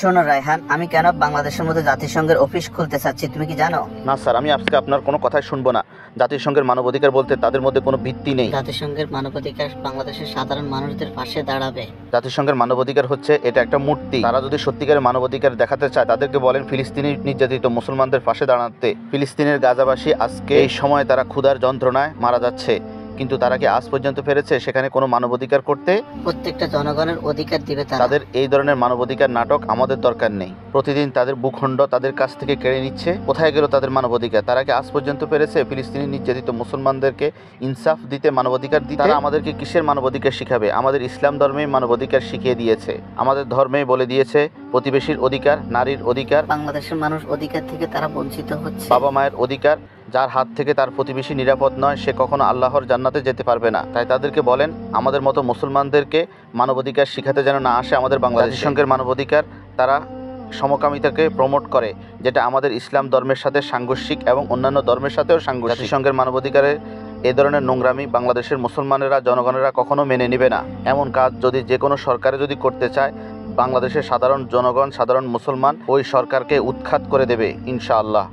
শোনো রায়হান, আমি কেন বাংলাদেশের মধ্যে জাতিসংঘের অফিস খুলতে চাচ্ছি তুমি কি জানো? না স্যার, আমি আজকে আপনার কোনো কথাই শুনবো না। জাতিসংঘের মানবাধিকার বলতে তাদের মধ্যে কোনো ভিত্তি নেই। জাতিসংঘের মানবাধিকার বাংলাদেশের সাধারণ মানুষদের পাশে দাঁড়াবে। জাতিসংঘের মানবাধিকার হচ্ছে এটা একটা মূর্তি। তারা যদি সত্যিকারের মানবাধিকার দেখাতে চায় তাদেরকে বলেন ফিলিস্তিনি নির্যাতিত মুসলমানদের পাশে দাঁড়াতে। ফিলিস্তিনের গাজাবাসী আজকে এই সময় তারা ক্ষুধার যন্ত্রণায় মারা যাচ্ছে, কিন্তু তারা কি আজ পর্যন্ত পেরেছে সেখানে কোনো মানবাধিকার করতে? প্রত্যেকটা জনগণের অধিকার দিবে তারা। তাদের এই ধরনের মানবাধিকার নাটক আমাদের দরকার নেই। প্রতিদিন তাদের ভূখণ্ড তাদের কাছ থেকে কেড়ে নিচ্ছে। কোথায় গেল তাদের মানবাধিকার? তারা কি আজ পর্যন্ত পেরেছে ফিলিস্তিনি নির্যাতিত মুসলমানদেরকে ইনসাফ দিতে, মানবাধিকার দিতে? তারা আমাদেরকে কিসের মানবাধিকার শিখাবে? আমাদের ইসলাম ধর্মেই মানবাধিকার শিখিয়ে দিয়েছে। আমাদের ধর্মেই বলে দিয়েছে প্রতিবেশীর অধিকার, নারীর অধিকার, বাংলাদেশের মানুষ অধিকার থেকে তারা বঞ্চিত হচ্ছে। বাবা মায়ের অধিকার। যার হাত থেকে তার প্রতিবেশী নিরাপদ নয় সে কখনো আল্লাহর জান্নাতে যেতে পারবে না। তাই তাদেরকে বলেন আমাদের মতো মুসলমানদেরকে মানবাধিকার শিখাতে যেন না আসে আমাদের বাংলাদেশ। জাতিসংঘের মানবাধিকার তারা সমকামিতাকে প্রমোট করে, যেটা আমাদের ইসলাম ধর্মের সাথে সাংঘর্ষিক এবং অন্যান্য ধর্মের সাথেও সাংঘর্ষিক। জাতিসংঘের মানবাধিকারের এ ধরনের নোংরামি বাংলাদেশের মুসলমানেরা, জনগণেরা কখনো মেনে নেবে না। এমন কাজ যদি যে কোনো সরকারে যদি করতে চায়, বাংলাদেশের সাধারণ জনগণ, সাধারণ মুসলমান ওই সরকারকে উৎখাত করে দেবে ইনশাআল্লাহ।